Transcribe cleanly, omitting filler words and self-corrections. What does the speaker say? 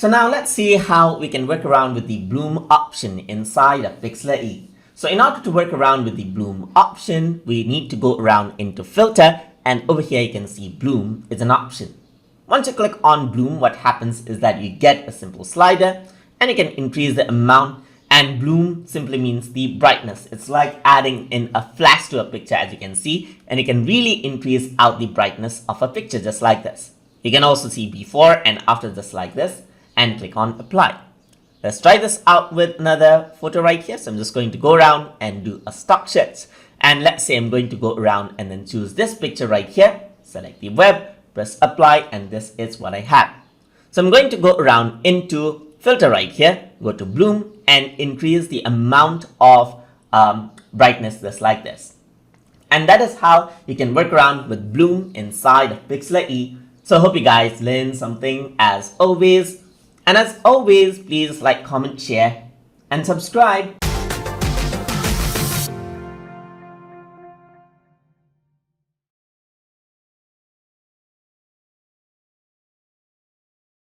So now let's see how we can work around with the bloom option inside of Pixlr E. So in order to work around with the bloom option, we need to go around into filter, and over here you can see bloom is an option. Once you click on bloom, what happens is that you get a simple slider and you can increase the amount, and bloom simply means the brightness. It's like adding in a flash to a picture, as you can see, and you can really increase out the brightness of a picture just like this. You can also see before and after just like this, and click on apply. Let's try this out with another photo right here. So I'm just going to go around and do a stock shots, and let's say I'm going to go around and then choose this picture right here, select the web, press apply, and this is what I have. So I'm going to go around into filter right here, go to bloom, and increase the amount of brightness just like this. And that is how you can work around with bloom inside of Pixlr E. So I hope you guys learned something as always. And as always, please like, comment, share, and subscribe.